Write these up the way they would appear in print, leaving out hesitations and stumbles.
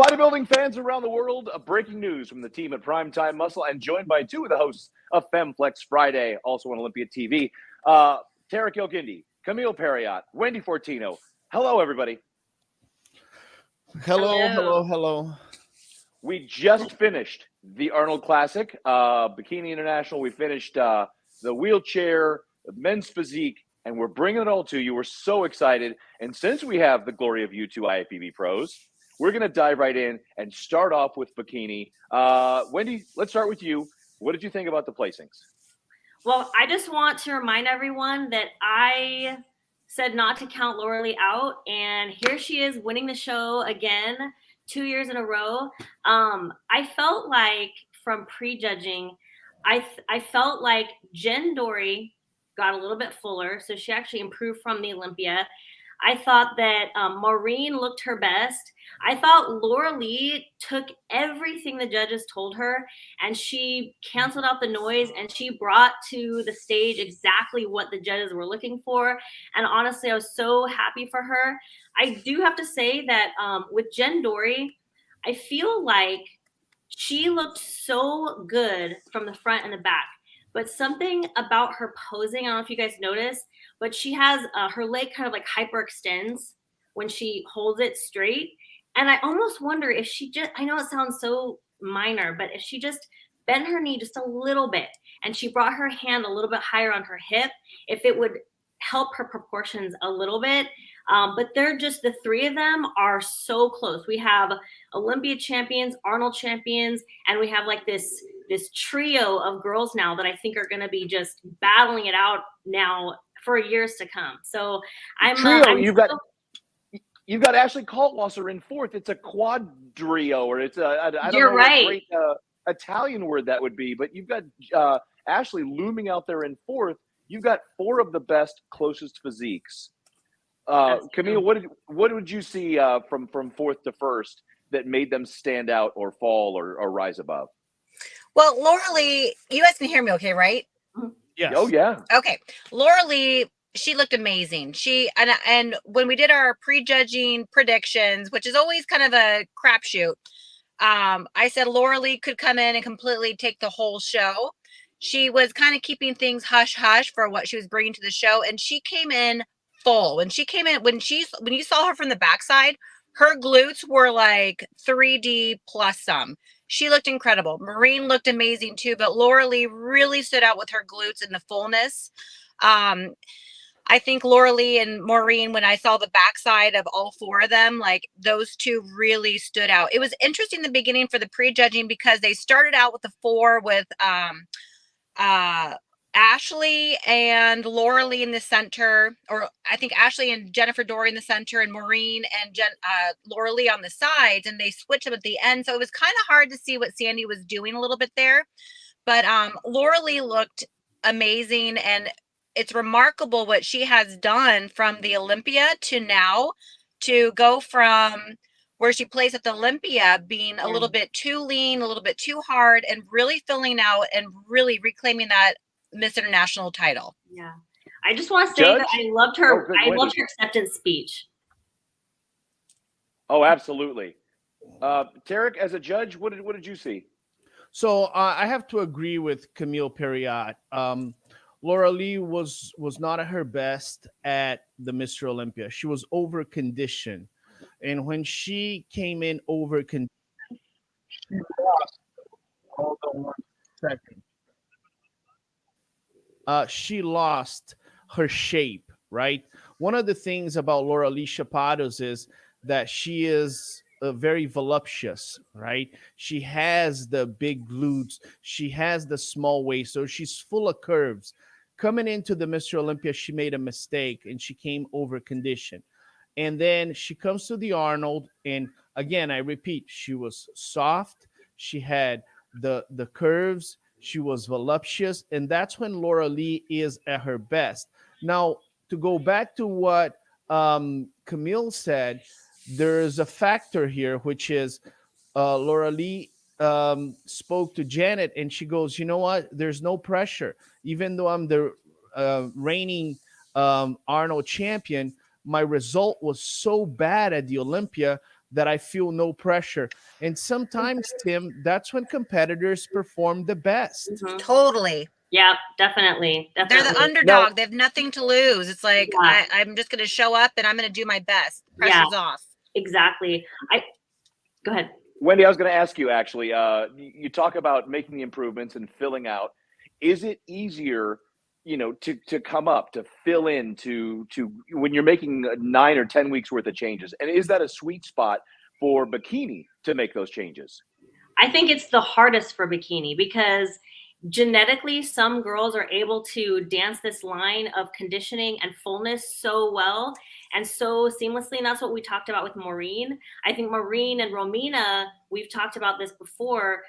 Bodybuilding fans around the world, breaking news from the team at Primetime Muscle, and joined by two of the hosts of FemFlex Friday, also on Olympia TV, Terrick El Guindy, Camille Perriot, Wendy Fortino. Hello, everybody. Hello. We just finished the Arnold Classic, Bikini International. We finished the wheelchair, the men's physique, and we're bringing it all to you. We're so excited. And since we have the glory of you two IFBB pros, we're going to dive right in and start off with bikini. Wendy, let's start with you. What did you think about the placings? Well, I just want to remind everyone that I said not to count Laura Lee out, and here she is winning the show again 2 years in a row. I felt like from prejudging, I felt like Jen Dory got a little bit fuller, so she actually improved from the Olympia. I thought that Maureen looked her best. I thought Laura Lee took everything the judges told her and she canceled out the noise and she brought to the stage exactly what the judges were looking for. And honestly, I was so happy for her. I do have to say that with Jen Dory, I feel like she looked so good from the front and the back. But something about her posing, I don't know if you guys noticed, but she has her leg kind of like hyperextends when she holds it straight. And I almost wonder if she just, I know it sounds so minor, but if she just bent her knee just a little bit and she brought her hand a little bit higher on her hip, if it would help her proportions a little bit. But they're just, the three of them are so close. We have Olympia champions, Arnold champions, and we have like this trio of girls now that I think are going to be just battling it out now for years to come. So you've got Ashley Kaltwasser in fourth. It's a quadrio, or it's I don't You're know right. what great Italian word that would be, but you've got Ashley looming out there in fourth. You've got four of the best closest physiques. Camille, what would you see from fourth to first that made them stand out or fall or rise above? Well, Laura Lee, you guys can hear me okay, right? Yes. Oh, yeah. Okay. Laura Lee, she looked amazing. And when we did our prejudging predictions, which is always kind of a crapshoot, I said Laura Lee could come in and completely take the whole show. She was kind of keeping things hush-hush for what she was bringing to the show, and she came in full. When you saw her from the backside, her glutes were like 3D plus some. She looked incredible. Maureen looked amazing too, but Laura Lee really stood out with her glutes and the fullness. I think Laura Lee and Maureen, when I saw the backside of all four of them, like those two really stood out. It was interesting in the beginning for the prejudging because they started out with the four with Ashley and Laura Lee in the center, or I think Ashley and Jennifer Dory in the center, and Maureen and Laura Lee on the sides, and they switched them at the end. So it was kind of hard to see what Sandy was doing a little bit there. But Laura Lee looked amazing, and it's remarkable what she has done from the Olympia to now, to go from where she plays at the Olympia being a little bit too lean, a little bit too hard, and really filling out and really reclaiming that Miss International title. Yeah. I just want to say that I loved her. I loved her acceptance speech. Oh, absolutely. Terrick, as a judge, what did you see? So I have to agree with Camille Perriot. Laura Lee was not at her best at the Mr. Olympia. She was over conditioned. And when she came in over conditioned, she lost. Hold on 1 second. She lost her shape, right? One of the things about Laura Lee Chapados is that she is very voluptuous, right? She has the big glutes. She has the small waist. So she's full of curves. Coming into the Mr. Olympia, she made a mistake and she came over conditioned. And then she comes to the Arnold. And again, I repeat, she was soft. She had the curves. She was voluptuous, and that's when Laura Lee is at her best. Now, to go back to what Camille said, there is a factor here, which is Laura Lee spoke to Janet, and she goes, you know what? There's no pressure. Even though I'm the reigning Arnold champion, my result was so bad at the Olympia that I feel no pressure. And sometimes, Tim, that's when competitors perform the best. Mhm. Totally. Yeah, definitely. They're Definitely. the underdog. They have nothing to lose. It's like, Yeah. I'm just going to show up and I'm going to do my best. Yeah. Pressure's off. Exactly. Go ahead. Wendy, I was going to ask you actually. You talk about making the improvements and filling out. Is it easier, to come up, to fill in, to when you're making 9 or 10 weeks worth of changes? And is that a sweet spot for bikini to make those changes? I think it's the hardest for bikini because genetically some girls are able to dance this line of conditioning and fullness so well and so seamlessly, and that's what we talked about with Maureen. I think Maureen and Romina, we've talked about this before,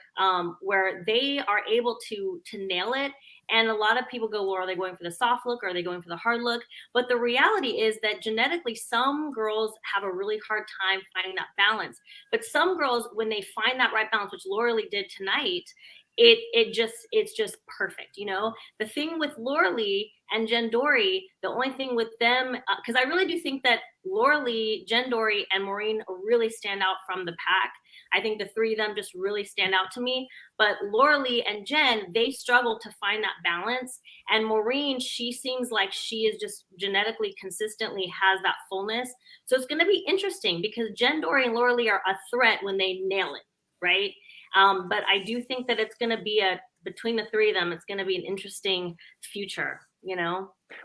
where they are able to nail it. And a lot of people go, well, are they going for the soft look or are they going for the hard look? But the reality is that genetically some girls have a really hard time finding that balance, but some girls, when they find that right balance, which Laura Lee did tonight, it's just perfect. The thing with Laura Lee and Jen Dory, the only thing with them, because I really do think that Laura Lee, Jen Dory, and Maureen really stand out from the pack. I think the three of them just really stand out to me. But Laura Lee and Jen, they struggle to find that balance. And Maureen, she seems like she is just genetically consistently has that fullness. So it's going to be interesting because Jen Dory and Laura Lee are a threat when they nail it, right? But I do think that it's going to be between the three of them, it's going to be an interesting future,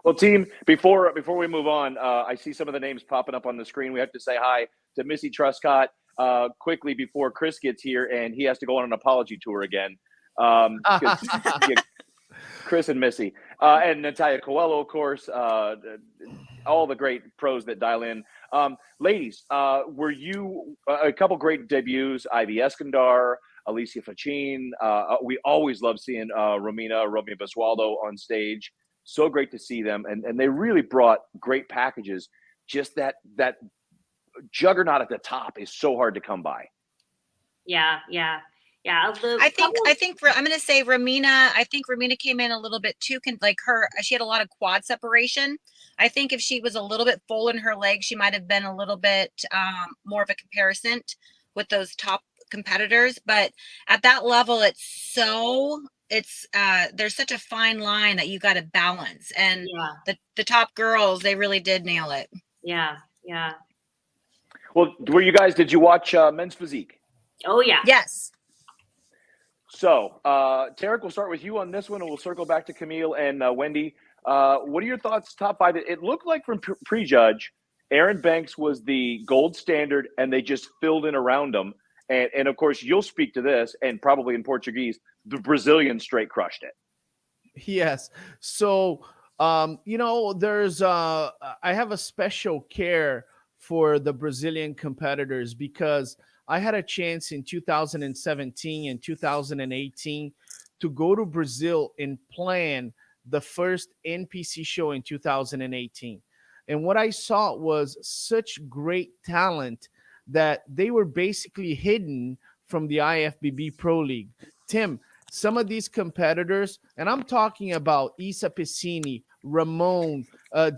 Well, team, before we move on, I see some of the names popping up on the screen. We have to say hi to Missy Truscott quickly before Chris gets here, and he has to go on an apology tour again. Chris and Missy, and Natalia Coelho, of course, all the great pros that dial in. Ladies, were you a couple great debuts? Ivy Eskandar, Alicia Fachin. We always love seeing Romina Basualdo on stage. So great to see them, and they really brought great packages. Just that juggernaut at the top is so hard to come by. Yeah. I think I'm going to say Romina. I think Romina came in a little bit too, she had a lot of quad separation. I think if she was a little bit full in her legs, she might have been a little bit more of a comparison with those top competitors. But at that level, there's such a fine line that you got to balance. And the top girls, they really did nail it. Yeah. Well, did you watch Men's Physique? Oh, yeah. Yes. So, Terrick, we'll start with you on this one, and we'll circle back to Camille and Wendy. What are your thoughts, top five? It looked like from prejudge, Aaron Banks was the gold standard, and they just filled in around him. And of course, you'll speak to this, and probably in Portuguese, the Brazilian straight crushed it. Yes. So, there's I have a special care for the Brazilian competitors because I had a chance in 2017 and 2018 to go to Brazil and plan the first NPC show in 2018. And what I saw was such great talent that they were basically hidden from the IFBB Pro League. Tim, some of these competitors, and I'm talking about Isa Piscini, Ramon,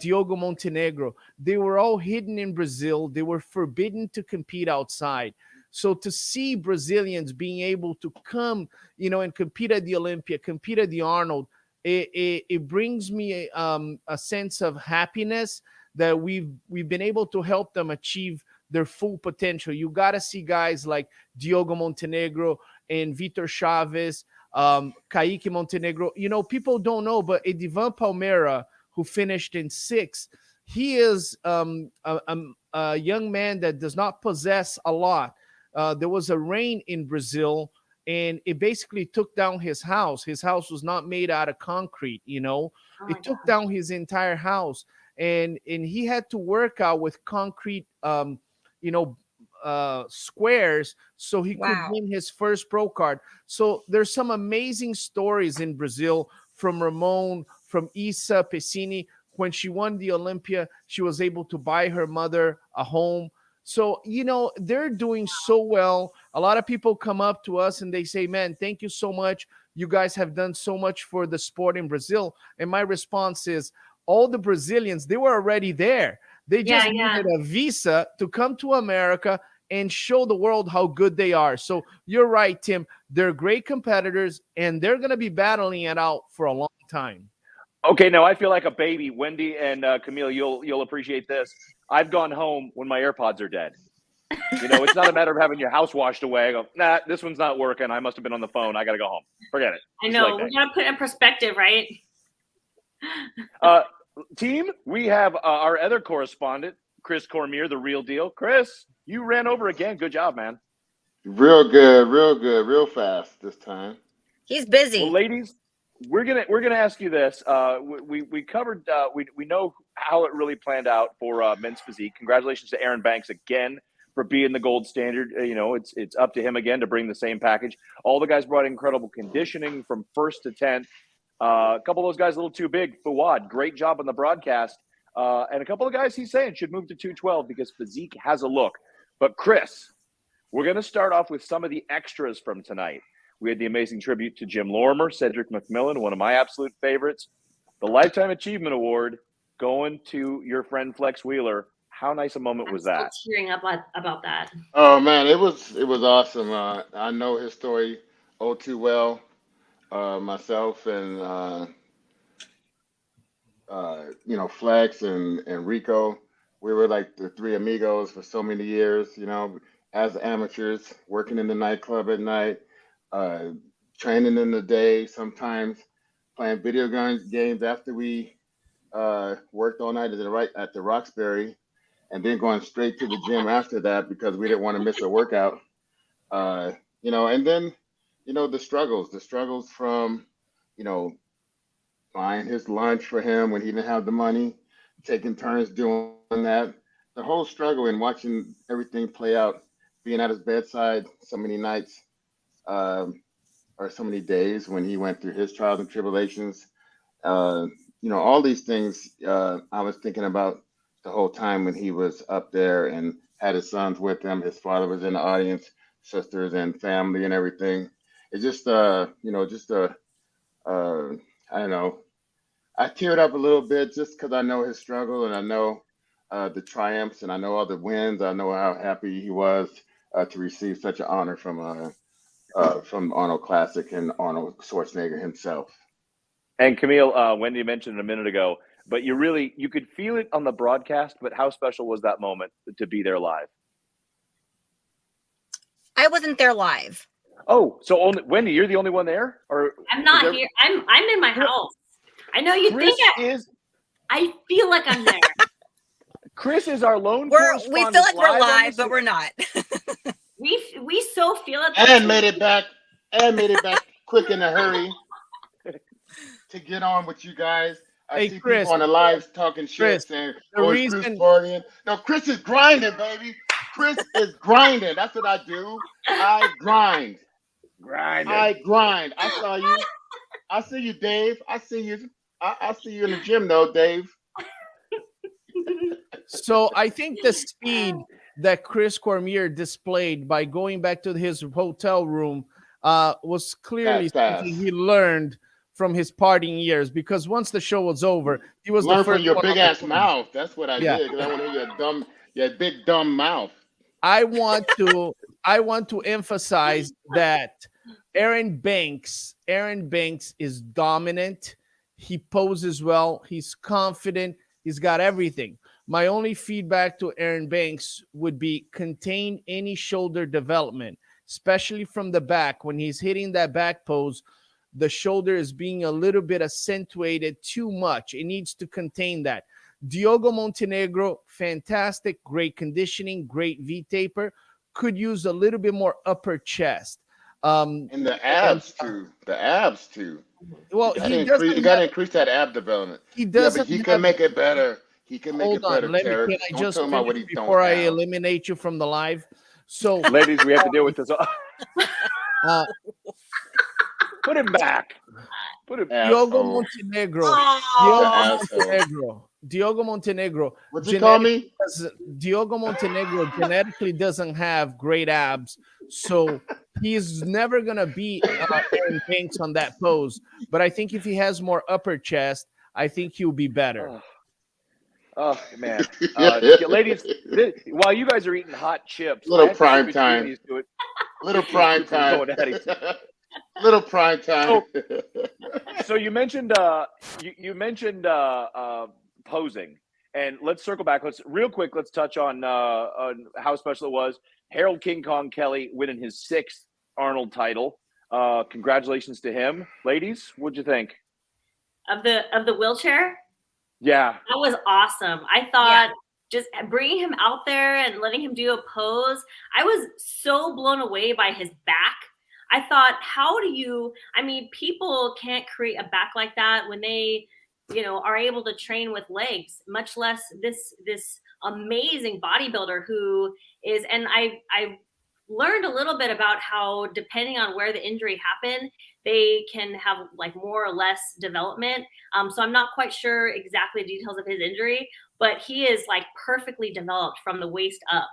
Diogo Montenegro, they were all hidden in Brazil. They were forbidden to compete outside. So to see Brazilians being able to come, and compete at the Olympia, compete at the Arnold, it brings me a sense of happiness that we've been able to help them achieve their full potential. You got to see guys like Diogo Montenegro and Vitor Chaves, Kaique Montenegro. People don't know, but Edivan Palmeira, who finished in 6th, he is a young man that does not possess a lot. There was a rain in Brazil, and it basically took down his house. His house was not made out of concrete, It took down his entire house, and he had to work out with concrete, squares so he could win his first pro card. So there's some amazing stories in Brazil from Ramon, from Isa Piscini. When she won the Olympia, she was able to buy her mother a home. So, they're doing so well. A lot of people come up to us and they say, man, thank you so much. You guys have done so much for the sport in Brazil. And my response is, all the Brazilians, they were already there. They just needed a visa to come to America, and show the world how good they are. So you're right, Tim. They're great competitors, and they're going to be battling it out for a long time. Okay, now I feel like a baby. Wendy and Camille, you'll appreciate this. I've gone home when my AirPods are dead. You know, it's not a matter of having your house washed away. I go, nah, this one's not working. I must have been on the phone. I got to go home. Forget it. I know. We got to put it in perspective, right? Team, we have our other correspondent, Chris Cormier, the real deal. Chris, you ran over again. Good job, man. Real good, real fast this time. He's busy. Well, ladies, we're gonna ask you this. We covered. We know how it really planned out for men's physique. Congratulations to Aaron Banks again for being the gold standard. You know, it's up to him again to bring the same package. All the guys brought incredible conditioning from 1st to 10th. A couple of those guys a little too big. Fouad, great job on the broadcast. And a couple of guys he's saying should move to 212 because physique has a look. But Chris, we're going to start off with some of the extras from tonight. We had the amazing tribute to Jim Lorimer, Cedric McMillan, one of my absolute favorites. The Lifetime Achievement Award going to your friend Flex Wheeler. How nice a moment was that? Still tearing up about that. Oh man, it was awesome. I know his story all too well. Myself and Flex and Rico, we were like the three amigos for so many years. You know, as amateurs, working in the nightclub at night, training in the day, sometimes playing video games after we worked all night at the Roxbury, and then going straight to the gym after that because we didn't want to miss a workout. And then, the struggles from, buying his lunch for him when he didn't have the money, taking turns doing that. The whole struggle and watching everything play out, being at his bedside so many nights or so many days when he went through his trials and tribulations. All these things I was thinking about the whole time when he was up there and had his sons with him. His father was in the audience, sisters and family and everything. It's just, I don't know. I teared up a little bit just because I know his struggle and I know the triumphs and I know all the wins. I know how happy he was to receive such an honor from Arnold Classic and Arnold Schwarzenegger himself. And Camille, Wendy mentioned it a minute ago, but you could feel it on the broadcast, but how special was that moment to be there live? I wasn't there live. Oh, so only Wendy, you're the only one there? Or I'm not here. I'm in my house. I know you Chris think I feel like I'm there. Chris is our lone We correspondent. feel like we're live live, but we're not. we so feel it. And made it back quick in a hurry to get on with you guys. I see Chris, people on the lives talking shit, Chris, saying, the reason Chris partying. No, Chris is grinding, baby. Chris is grinding. That's what I do. I grind. I grind. I saw you. I see you, Dave. I see you. I see you in the gym, though, Dave. So I think the speed that Chris Cormier displayed by going back to his hotel room was clearly something he learned from his partying years. Because once the show was over, he was Learn the first from your one big on ass mouth. That's what I did. Because I want to hear your big dumb mouth. I want to emphasize that Aaron Banks is dominant. He poses well. He's confident. He's got everything. My only feedback to Aaron Banks would be contain any shoulder development, especially from the back. When he's hitting that back pose, the shoulder is being a little bit accentuated too much. It needs to contain that. Diogo Montenegro, fantastic, great conditioning, great V-taper. Could use a little bit more upper chest. And the abs too. Well, you got to increase that ab development. He doesn't. But he can make it better. He can make it better. Can I just finish before I eliminate you from the live? So, ladies, we have to deal with this. Put him back. Diogo Montenegro. Diogo Montenegro. What's he call me? Diogo Montenegro genetically doesn't have great abs, so he's never gonna beat Aaron Banks on that pose. But I think if he has more upper chest, I think he'll be better. Oh man, ladies, while you guys are eating hot chips, I Little have to prime between time. these two. Little These prime two from time. going at each other. Little prime time. So you mentioned you mentioned posing, and let's circle back. Let's touch on how special it was. Harold King Kong Kelly winning his 6th Arnold title. Congratulations to him, ladies. What'd you think of the wheelchair? Yeah, that was awesome. I thought just bringing him out there and letting him do a pose. I was so blown away by his back. I thought, people can't create a back like that when they, are able to train with legs, much less this amazing bodybuilder who is, and I learned a little bit about how depending on where the injury happened, they can have like more or less development. So I'm not quite sure exactly the details of his injury, but he is like perfectly developed from the waist up.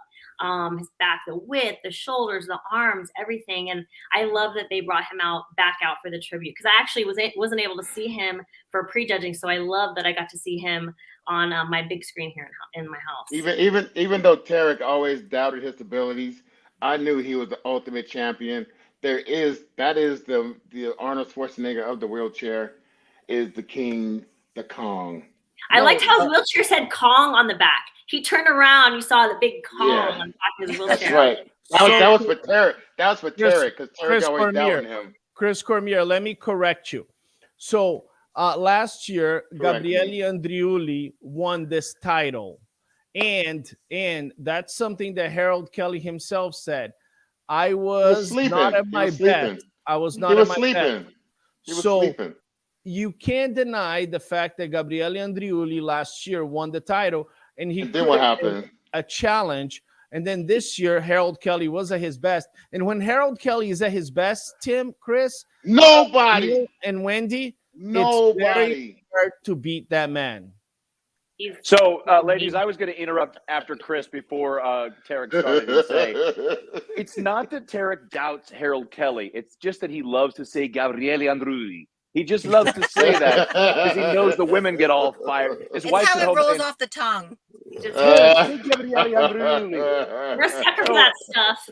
His back, the width, the shoulders, the arms, everything. And I love that they brought him back out for the tribute, because I actually wasn't able to see him for prejudging. So I love that I got to see him on my big screen here in my house. Even though Terrick always doubted his abilities, I knew he was the ultimate champion. That is the Arnold Schwarzenegger of the wheelchair, is the king, the Kong. I liked how his wheelchair said Kong on the back. He turned around, you saw the big Kong on the back of his wheelchair. That's right. That was for Terrick. That was for Terrick, because Terrick always doubted him. Chris Cormier, let me correct you. So last year, Gabriele Andriuli won this title. And that's something that Harold Kelly himself said. I was not at my best. I was not at my best. He was sleeping. You can't deny the fact that Gabriele Andriuli last year won the title, and then what happened? A challenge. And then this year, Harold Kelly was at his best. And when Harold Kelly is at his best, Tim, Chris, nobody, and Wendy, nobody, it's very hard to beat that man. So, ladies, I was going to interrupt after Chris before Terrick started and say, it's not that Terrick doubts Harold Kelly. It's just that he loves to say Gabriele Andriuli. He just loves to say that because he knows the women get all fired. It's how it rolls off the tongue. We're sucker for that stuff.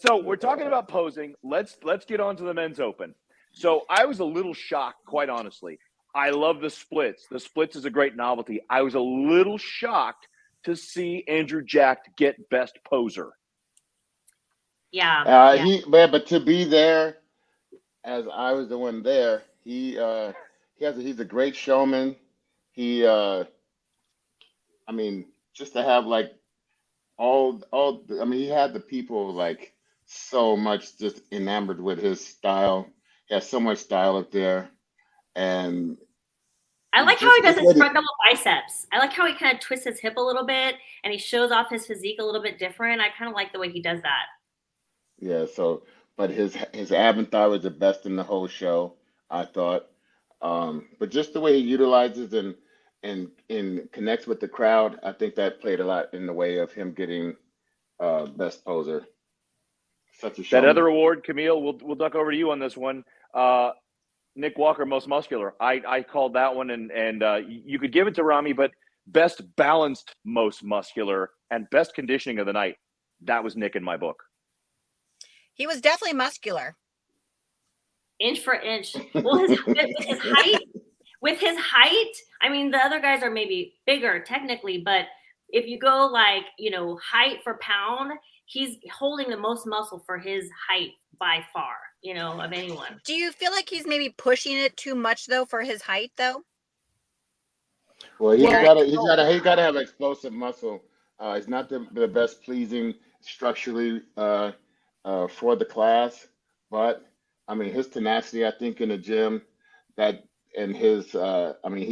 So we're talking about posing. Let's get on to the men's open. So I was a little shocked, quite honestly. I love the splits. The splits is a great novelty. I was a little shocked to see Andrew Jack get best poser. Yeah. But to be there, as I was the one there, he's a great showman. Just to have like he had the people like so much just enamored with his style. He has so much style up there. And I like how he does his front double biceps. I like how he kind of twists his hip a little bit and he shows off his physique a little bit different. I kind of like the way he does that. Yeah, but his ab and thigh was the best in the whole show, I thought. But just the way he utilizes and connects with the crowd, I think that played a lot in the way of him getting best poser. Such a showman. That other award, Camille, we'll duck over to you on this one. Nick Walker, most muscular. I called that one, and you could give it to Rami, but best balanced, most muscular, and best conditioning of the night. That was Nick in my book. He was definitely muscular. Inch for inch. Well, with his height, the other guys are maybe bigger technically, but if you go like, height for pound, he's holding the most muscle for his height by far, of anyone. Do you feel like he's maybe pushing it too much though for his height though? Well, he's got to have explosive muscle. He's not the best pleasing structurally for the class, but his tenacity, I think, in the gym, he's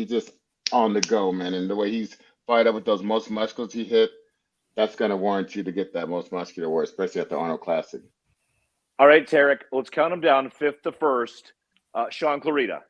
just on the go, man. And the way he's fired up with those most muscles he hit, that's going to warrant you to get that most muscular award, especially at the Arnold Classic. All right, Terrick, let's count them down, 5th to 1st. Sean Clarita.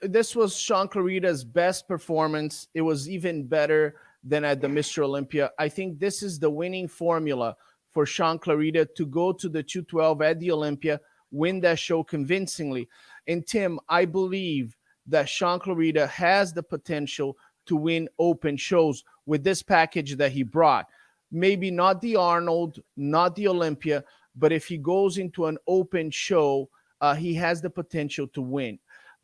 This was Sean Clarita's best performance. It was even better than at the Mr. Olympia. I think this is the winning formula for Sean Clarita to go to the 212 at the Olympia, win that show convincingly. And Tim, I believe that Sean Clarita has the potential to win open shows with this package that he brought. Maybe not the Arnold, not the Olympia, but if he goes into an open show, he has the potential to win.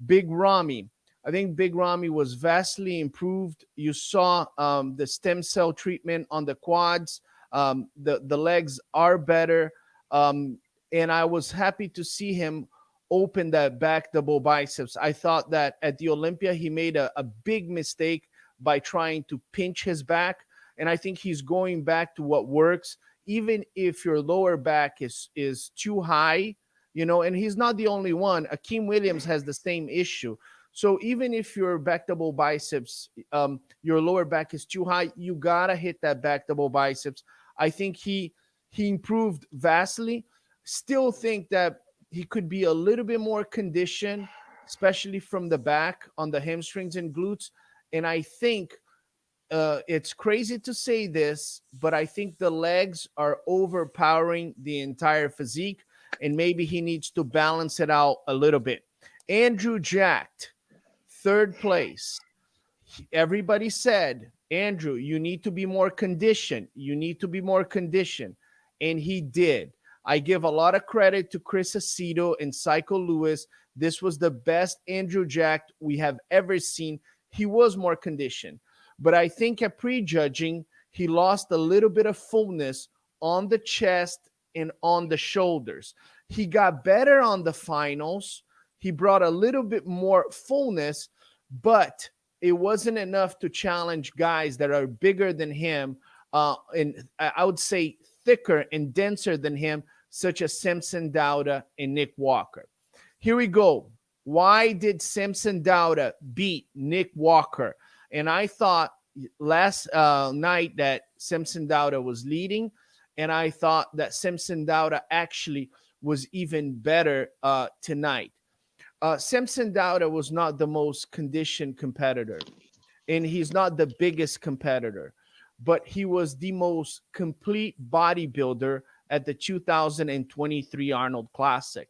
Big Ramy. I think Big Ramy was vastly improved. You saw the stem cell treatment on the quads. The legs are better. And I was happy to see him open that back double biceps. I thought that at the Olympia, he made a big mistake by trying to pinch his back. And I think he's going back to what works, even if your lower back is too high, and he's not the only one. Akeem Williams has the same issue. So even if your back double biceps, your lower back is too high, you gotta hit that back double biceps. I think he improved vastly. Still think that he could be a little bit more conditioned, especially from the back on the hamstrings and glutes. And I think it's crazy to say this, but I think the legs are overpowering the entire physique, and maybe he needs to balance it out a little bit. Andrew Jacked, third place. Everybody said, Andrew, you need to be more conditioned. You need to be more conditioned. And he did. I give a lot of credit to Chris Aceto and Psycho Lewis. This was the best Andrew Jacked we have ever seen. He was more conditioned. But I think at prejudging, he lost a little bit of fullness on the chest and on the shoulders. He got better on the finals. He brought a little bit more fullness, but it wasn't enough to challenge guys that are bigger than him, and I would say thicker and denser than him, such as Samson Dauda and Nick Walker. Here we go. Why did Samson Dauda beat Nick Walker? And I thought last night that Samson Dauda was leading, and I thought that Samson Dauda actually was even better tonight. Samson Dauda was not the most conditioned competitor, and he's not the biggest competitor, but he was the most complete bodybuilder at the 2023 Arnold Classic.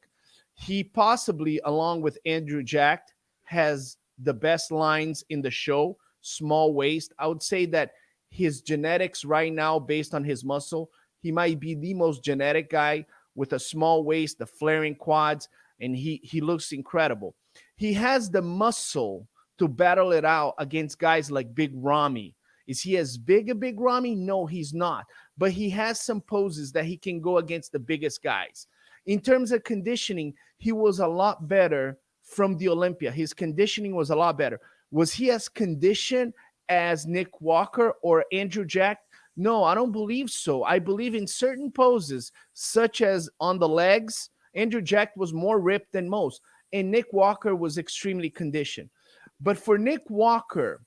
He possibly, along with Andrew Jacked, has the best lines in the show, small waist. I would say that his genetics right now, based on his muscle, he might be the most genetic guy with a small waist, the flaring quads, and he looks incredible. He has the muscle to battle it out against guys like Big Ramy. Is he as big a Big Ramy? No, he's not. But he has some poses that he can go against the biggest guys. In terms of conditioning, he was a lot better from the Olympia. His conditioning was a lot better. Was he as conditioned as Nick Walker or Andrew Jacked? No, I don't believe so. I believe in certain poses, such as on the legs, Andrew Jacked was more ripped than most, and Nick Walker was extremely conditioned. But for Nick Walker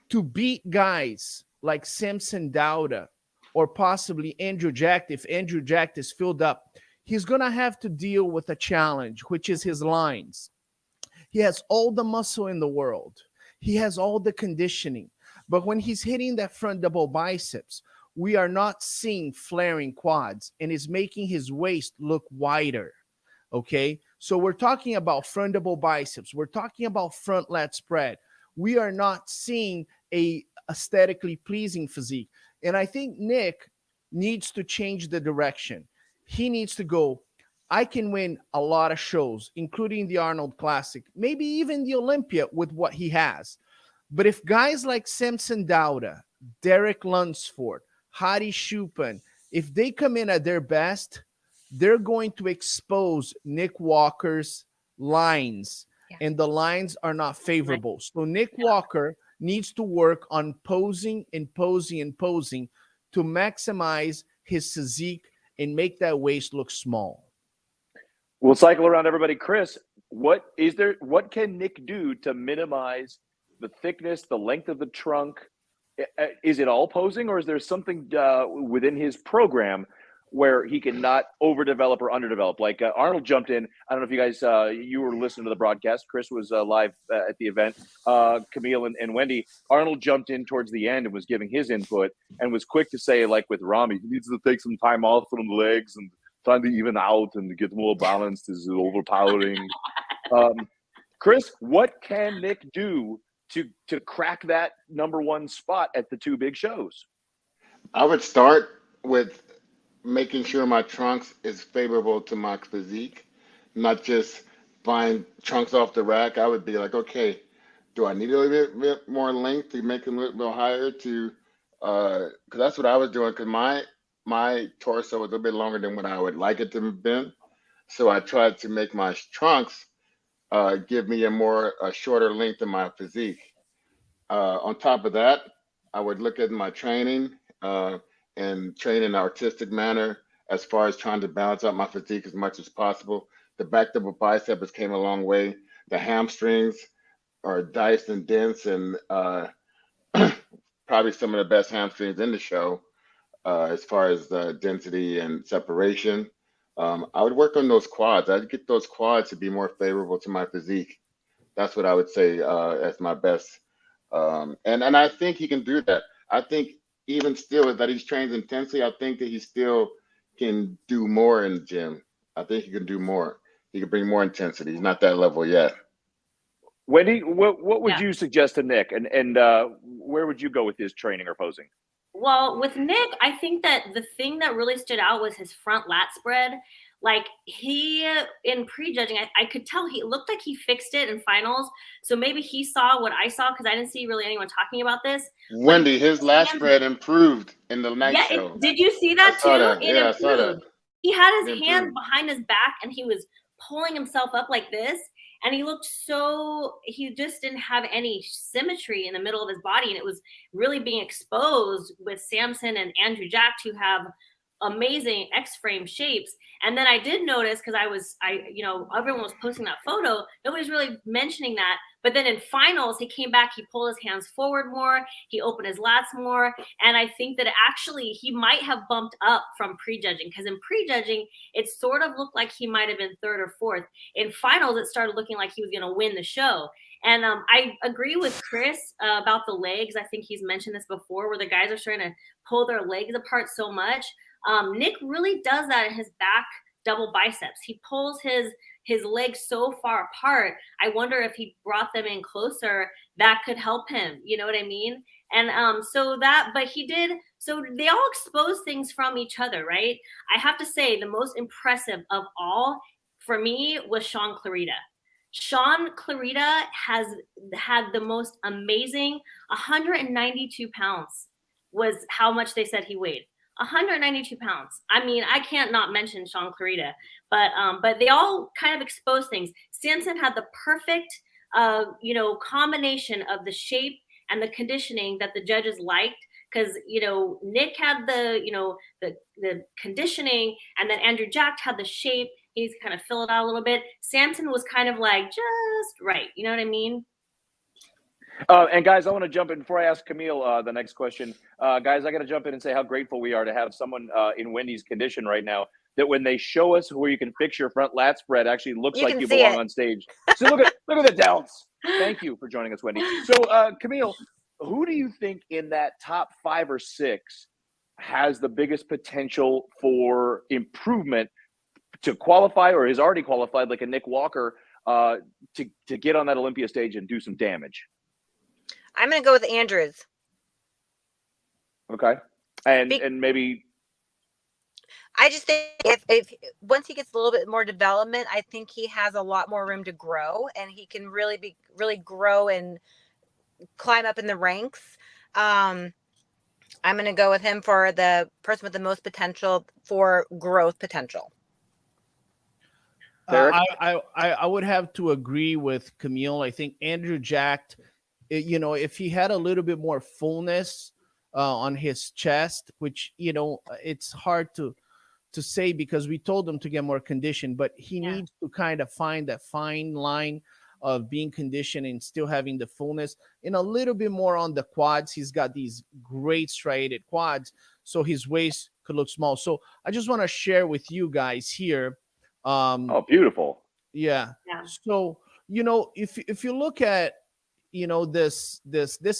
to beat guys like Samson Dauda or possibly Andrew Jacked, if Andrew Jacked is filled up, he's going to have to deal with a challenge, which is his lines. He has all the muscle in the world. He has all the conditioning. But when he's hitting that front double biceps, we are not seeing flaring quads, and it's making his waist look wider. Okay? So we're talking about front double biceps. We're talking about front lat spread. We are not seeing a aesthetically pleasing physique. And I think Nick needs to change the direction. He needs to go, I can win a lot of shows, including the Arnold Classic, maybe even the Olympia with what he has. But if guys like Samson Dauda, Derek Lunsford, Hadi Choopan, if they come in at their best, they're going to expose Nick Walker's lines, and the lines are not favorable. So Nick Walker needs to work on posing and posing and posing to maximize his physique and make that waist look small. We'll cycle around everybody. Chris, what can Nick do to minimize the thickness, the length of the trunk? Is it all posing, or is there something within his program where he can not overdevelop or underdevelop? Like Arnold jumped in. I don't know if you guys, you were listening to the broadcast. Chris was live at the event. Camille and Wendy. Arnold jumped in towards the end and was giving his input and was quick to say, like with Ramy, he needs to take some time off from the legs and trying to even out and get more balanced is overpowering. Chris, what can Nick do to crack that number one spot at the two big shows? I would start with making sure my trunks is favorable to my physique, not just buying trunks off the rack. I would be like, okay, do I need a little bit more length to make them a little higher to, because that's what I was doing, because my torso was a bit longer than what I would like it to have been. So I tried to make my trunks give me a shorter length of my physique. On top of that, I would look at my training and train in an artistic manner as far as trying to balance out my physique as much as possible. The back double biceps came a long way. The hamstrings are diced and dense and probably some of the best hamstrings in the show as far as the density and separation. I would work on those quads. I'd get those quads to be more favorable to my physique. That's what I would say as my best. And I think he can do that. I think even still that he's trained intensely, I think that he still can do more in the gym. I think he can do more. He can bring more intensity. He's not that level yet. Wendy, what would Yeah. you suggest to Nick, and where would you go with his training or posing? Well, with Nick, I think that the thing that really stood out was his front lat spread. Like he, in prejudging, I could tell he looked like he fixed it in finals. So maybe he saw what I saw because I didn't see really anyone talking about this. Wendy, his lat spread improved in the night Yeah, show. did you see that I saw too? that. It Yeah, I saw that. improved. He had his It hands improved. behind his back and he was pulling himself up like this. And he looked he just didn't have any symmetry in the middle of his body. And it was really being exposed with Samson and Andrew Jack to have amazing X-frame shapes. And then I did notice, because everyone was posting that photo, nobody's really mentioning that. But then in finals, he came back, he pulled his hands forward more, he opened his lats more. And I think that actually he might have bumped up from prejudging, because in prejudging, it sort of looked like he might have been third or fourth. In finals, it started looking like he was going to win the show. And I agree with Chris about the legs. I think he's mentioned this before, where the guys are starting to pull their legs apart so much. Nick really does that in his back double biceps. He pulls his legs so far apart. I wonder if he brought them in closer, that could help him. You know what I mean? And but he did. So they all expose things from each other, right? I have to say the most impressive of all for me was Sean Clarita. Sean Clarita has had the most amazing 192 pounds was how much they said he weighed. 192 pounds. I mean, I can't not mention Sean Clarita, but they all kind of expose things. Samson had the perfect, combination of the shape and the conditioning that the judges liked. Because Nick had the conditioning, and then Andrew Jack had the shape. He's kind of fill it out a little bit. Samson was kind of like just right. You know what I mean? And guys, I want to jump in before I ask Camille the next question. Guys, I got to jump in and say how grateful we are to have someone in Wendy's condition right now, that when they show us where you can fix your front lat spread, actually looks You like can you see belong it. on stage. So look at the delts. Thank you for joining us, Wendy. So Camille, who do you think in that top 5 or 6 has the biggest potential for improvement to qualify, or is already qualified, like a Nick Walker, to get on that Olympia stage and do some damage? I'm going to go with Andrews. Okay. And maybe I just think if once he gets a little bit more development, I think he has a lot more room to grow, and he can really grow and climb up in the ranks. I'm going to go with him for the person with the most potential for growth potential. I would have to agree with Camille. I think Andrew Jack, if he had a little bit more fullness on his chest, which, it's hard to say because we told him to get more conditioned, but he needs to kind of find that fine line of being conditioned and still having the fullness, and a little bit more on the quads. He's got these great striated quads, so his waist could look small. So I just want to share with you guys here. oh, beautiful. Yeah. So, if you look at, this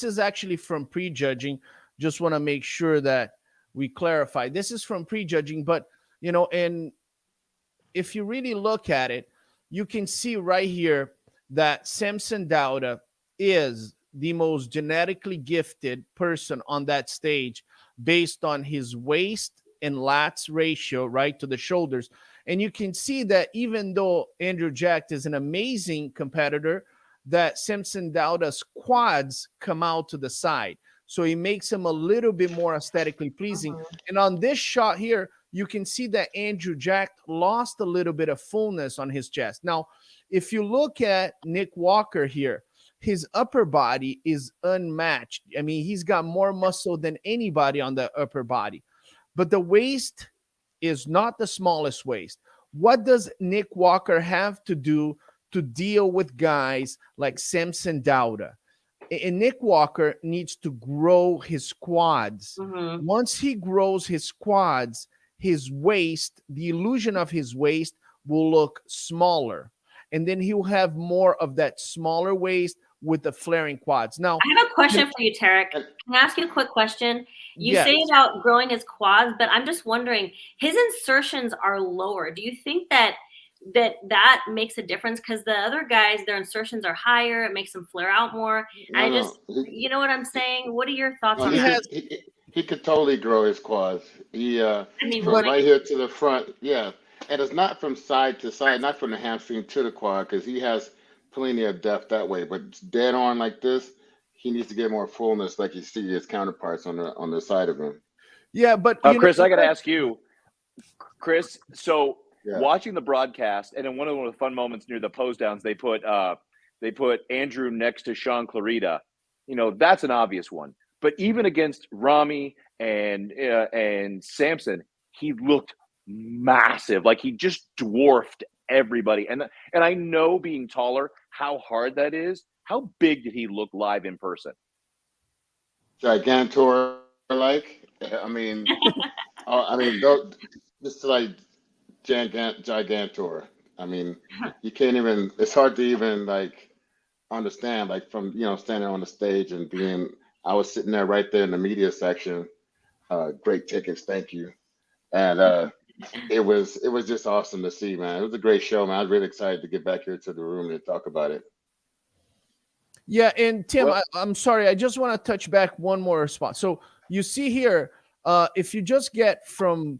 is actually from prejudging. Just want to make sure that we clarify. This is from prejudging, but, and if you really look at it, you can see right here that Samson Dauda is the most genetically gifted person on that stage based on his waist and lats ratio, right, to the shoulders. And you can see that even though Andrew Jack is an amazing competitor, that Samson Dauda's quads come out to the side. So it makes him a little bit more aesthetically pleasing. And on this shot here, you can see that Andrew Jack lost a little bit of fullness on his chest. Now, if you look at Nick Walker here, his upper body is unmatched. I mean, he's got more muscle than anybody on the upper body. But the waist is not the smallest waist. What does Nick Walker have to do to deal with guys like Samson Dauda? And Nick Walker needs to grow his quads. Once he grows his quads, his waist, the illusion of his waist will look smaller. And then he'll have more of that smaller waist with the flaring quads. Now, I have a question for you, Terrick. Can I ask you a quick question? You say about growing his quads, but I'm just wondering, his insertions are lower. Do you think that makes a difference? Because the other guys, their insertions are higher. It makes them flare out more. You know what I'm saying? What are your thoughts on that? He could totally grow his quads. From like, right here to the front, yeah. And it's not from side to side, not from the hamstring to the quad, because he has plenty of depth that way. But dead on like this, he needs to get more fullness, like you see his counterparts on the side of him. Yeah, but Chris, I got to ask you, Chris. So watching the broadcast, and in one of the fun moments near the pose downs, they put Andrew next to Sean Clarita. You know, that's an obvious one. But even against Rami and Samson, he looked massive. Like he just dwarfed everybody. And I know, being taller, how hard that is. How big did he look live in person? Gigantor, like. Just like Gigantor. I mean, you can't even. It's hard to even like understand. Like from standing on the stage and being. I was sitting there right there in the media section. Great tickets, thank you. And it was just awesome to see, man. It was a great show, man. I was really excited to get back here to the room and talk about it. Yeah, and Tim, I'm sorry, I just want to touch back one more spot. So you see here, if you just get from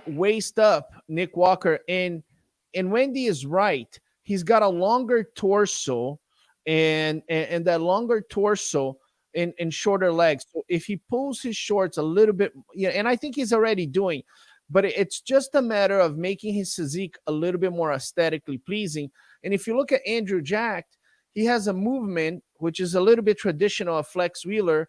waist up, Nick Walker, and Wendy is right. He's got a longer torso, and that longer torso and shorter legs. So if he pulls his shorts a little bit, and I think he's already doing, but it's just a matter of making his physique a little bit more aesthetically pleasing. And if you look at Andrew Jack, he has a movement which is a little bit traditional of Flex Wheeler,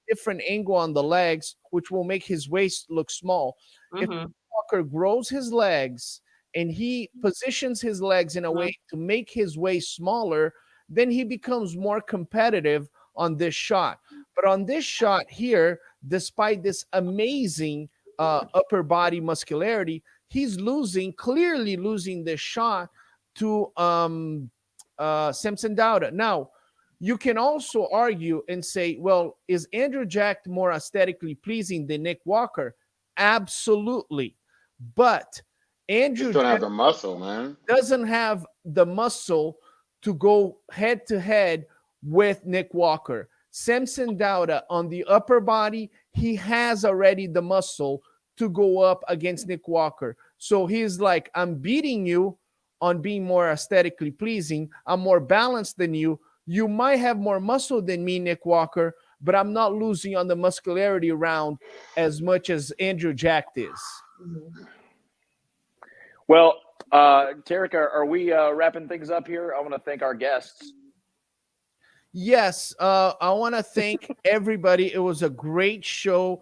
different angle on the legs, which will make his waist look small. If Walker grows his legs and he positions his legs in a way to make his waist smaller, then he becomes more competitive on this shot. But on this shot here, despite this amazing upper body muscularity, he's clearly losing this shot to Samson Dauda. Now, you can also argue and say, well, is Andrew Jack more aesthetically pleasing than Nick Walker? Absolutely. But Andrew don't have the muscle, man. Doesn't have the muscle to go head to head with Nick Walker. Samson Dauda on the upper body, he has already the muscle to go up against Nick Walker. So he's like, I'm beating you on being more aesthetically pleasing. I'm more balanced than you. You might have more muscle than me, Nick Walker, but I'm not losing on the muscularity round as much as Andrew Jack is. Well, Terrick, are we wrapping things up here? I want to thank our guests. Yes, I want to thank everybody. It was a great show.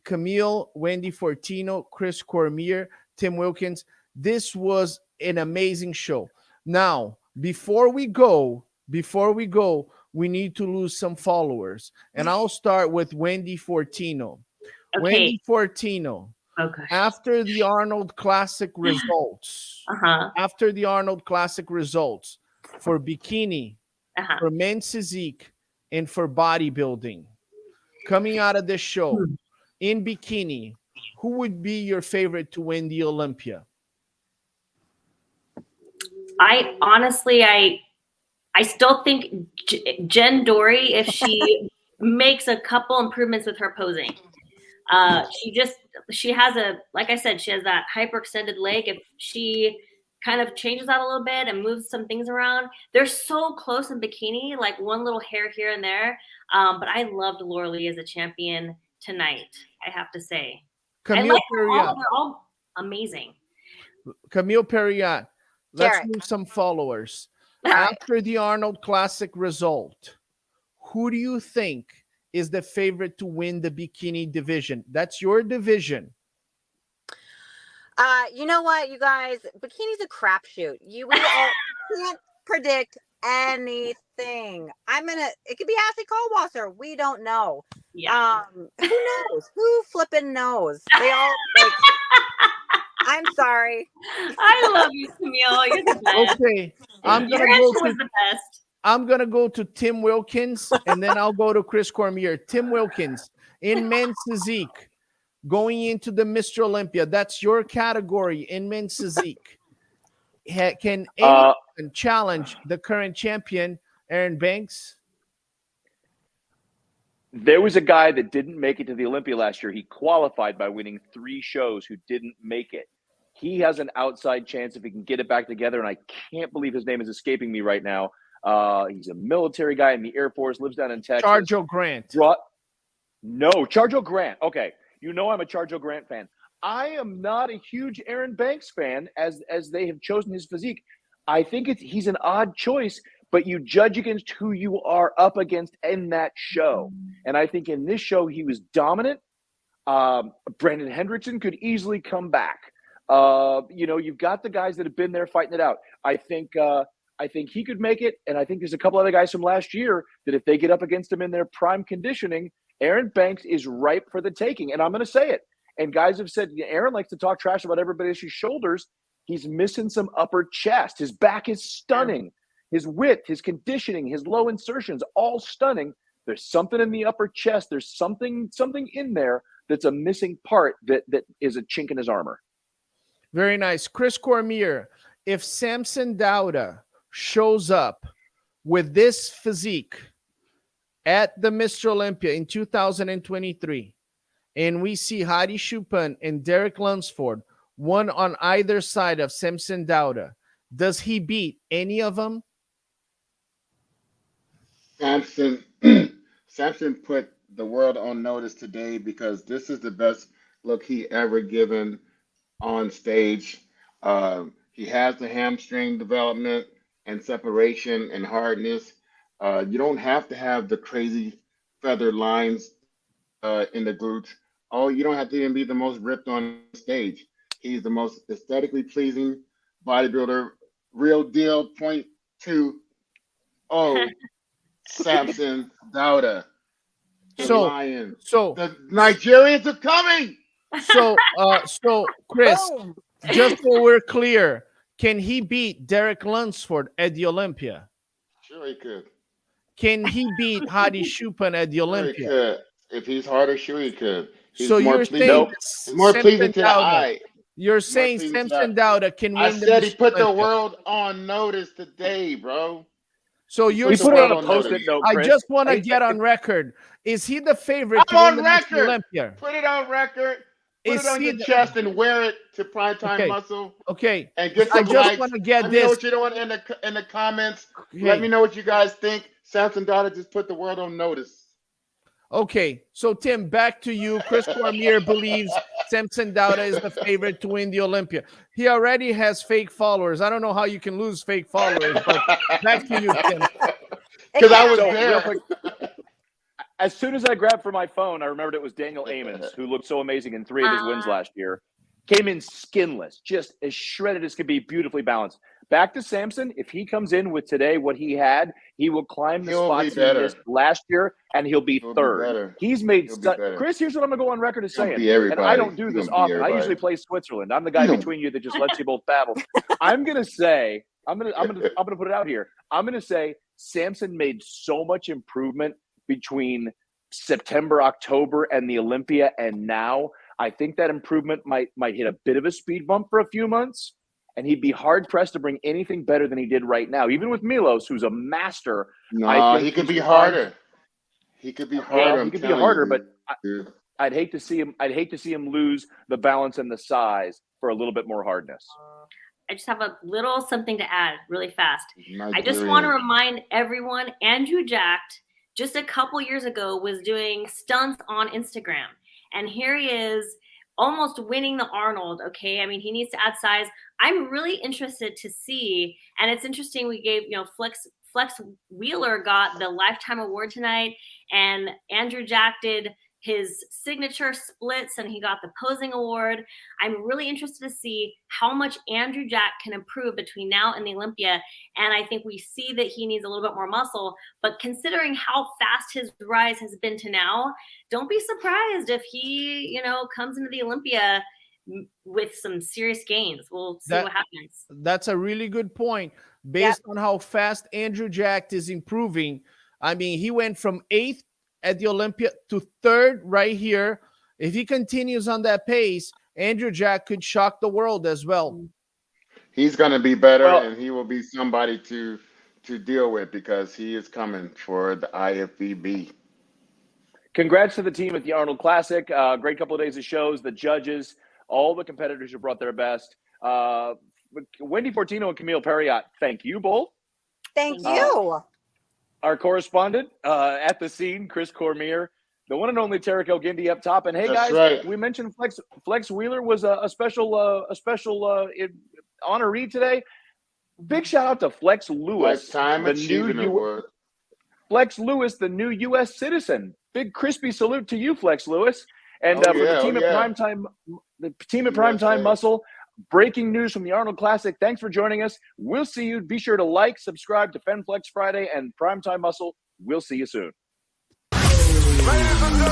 Camille, Wendy Fortino, Chris Cormier, Tim Wilkins. This was an amazing show. Now, before we go, we need to lose some followers. And I'll start with Wendy Fortino. Okay. Wendy Fortino. Okay. After the Arnold Classic results, for bikini, for men's physique, and for bodybuilding, coming out of this show in bikini, who would be your favorite to win the Olympia? I I still think Jen Dory, if she makes a couple improvements with her posing, she has like I said, she has that hyperextended leg. If she kind of changes that a little bit and moves some things around, they're so close in bikini, like one little hair here and there. But I loved Laura Lee as a champion tonight, I have to say. Camille they're all amazing. Camille Perriat, let's Terrick. move some followers. After the Arnold Classic result, who do you think is the favorite to win the bikini division? That's your division. You know what, you guys? Bikini's a crapshoot. We all can't predict anything. It could be Ashley Caldwasser. We don't know. Yeah. Who knows? Who flipping knows? They all like. I'm sorry. I love you, Camille. You're the best. Okay, Your answer was the best. I'm gonna go to Tim Wilkins, and then I'll go to Chris Cormier. Tim Wilkins in men's physique, going into the Mr. Olympia. That's your category in men's physique. Can anyone challenge the current champion, Aaron Banks? There was a guy that didn't make it to the Olympia last year. He qualified by winning 3 shows who didn't make it. He has an outside chance if he can get it back together, and I can't believe his name is escaping me right now. He's a military guy in the Air Force, lives down in Texas. Charjo Grant. No, Charjo Grant. Okay, you know I'm a Charjo Grant fan. I am not a huge Aaron Banks fan as they have chosen his physique. I think he's an odd choice, but you judge against who you are up against in that show. And I think in this show he was dominant. Brandon Hendrickson could easily come back. You've got the guys that have been there fighting it out. I think he could make it, and I think there's a couple other guys from last year that if they get up against him in their prime conditioning, Aaron Banks is ripe for the taking. And I'm going to say it. And guys have said, Aaron likes to talk trash about everybody else's shoulders. He's missing some upper chest. His back is stunning. His width, his conditioning, his low insertions, all stunning. There's something in the upper chest. There's something in there that's a missing part that is a chink in his armor. Very nice. Chris Cormier, if Samson Dauda shows up with this physique at the Mr. Olympia in 2023, and we see Hadi Chupin and Derek Lunsford, one on either side of Samson Dauda, does he beat any of them? Samson put the world on notice today because this is the best look he ever given on stage. He has the hamstring development and separation and hardness. You don't have to have the crazy feather lines in the glutes. You don't have to even be the most ripped on stage. He's the most aesthetically pleasing bodybuilder. Real deal. .20 Samson Dauda. So the Nigerians are coming. So Chris, just so we're clear, can he beat Derek Lunsford at the Olympia? Sure he could. Can he beat Hadi Chupin at the Olympia? Sure he could. If he's harder, sure he could. He's So you're saying He's more pleasing to the eye. You're saying Samson Dauda can win. I said he put the world on notice today, bro. So you're We put it on a post-it note, I Chris. just want to get on record. Is he the favorite to I'm win on the record. Olympia? Put it on record. Put Is it on he your the- chest and wear it to primetime muscle. Okay. And get I some just likes. want to get Let me know this. what you doing in the comments. Okay. Let me know what you guys think. Samson Dauda just put the world on notice. Okay, so Tim, back to you. Chris Cormier believes Samson Dauda is the favorite to win the Olympia. He already has fake followers. I don't know how you can lose fake followers, but back to you, Tim. Because I was So, real there. quick, as soon as I grabbed for my phone, I remembered it was Daniel Amons, who looked so amazing in 3 of his wins last year. Came in skinless, just as shredded as could be, beautifully balanced. Back to Samson. If he comes in with today what he had, he will climb the He'll spots be he better. missed last year, and he'll be He'll be third. better. He's made He'll be better. Chris. Here's what I'm gonna go on record as He'll saying, be everybody. and I don't do He's this gonna be often. I everybody. usually play Switzerland. I'm the guy No. between you that just lets you both battle. I'm gonna say, I'm gonna put it out here. I'm gonna say Samson made so much improvement between September, October, and the Olympia, and now. I think that improvement might hit a bit of a speed bump for a few months. and he'd be hard-pressed to bring anything better than he did right now. Even with Milos, who's a master. No, he could be harder. He could be harder. He could be harder, but I'd hate to see him lose the balance and the size for a little bit more hardness. I just have a little something to add really fast. I just want to remind everyone, Andrew Jacked just a couple years ago was doing stunts on Instagram. And here he is almost winning the Arnold. Okay. I mean, he needs to add size. I'm really interested to see, and it's interesting. We gave, Flex Wheeler got the Lifetime Award tonight, and Andrew Jack did his signature splits and he got the posing award. I'm really interested to see how much Andrew Jack can improve between now and the Olympia. And I think we see that he needs a little bit more muscle, but considering how fast his rise has been to now, don't be surprised if he, comes into the Olympia with some serious gains. We'll see what happens. That's a really good point. Based on how fast Andrew Jack is improving. I mean, he went from 8th at the Olympia to 3rd right here. If he continues on that pace, Andrew Jack could shock the world as well. He's going to be better, and he will be somebody to deal with because he is coming for the IFBB. Congrats to the team at the Arnold Classic. Great couple of days of shows. The judges, all the competitors who brought their best. Wendy Fortino and Camille Perriot, thank you both. Thank you. Our correspondent at the scene, Chris Cormier, the one and only Terrick El Guindy up top. And hey, That's guys, right. We mentioned Flex Wheeler was a special honoree today. Big shout out to Flex Lewis, Flex Lewis, the new U.S. citizen. Big crispy salute to you, Flex Lewis, and for the team at Primetime, Primetime Muscle. Breaking news from the Arnold Classic. Thanks for joining us. We'll see you. Be sure to like, subscribe to FenFlex Friday and Primetime Muscle. We'll see you soon. Ladies and gentlemen.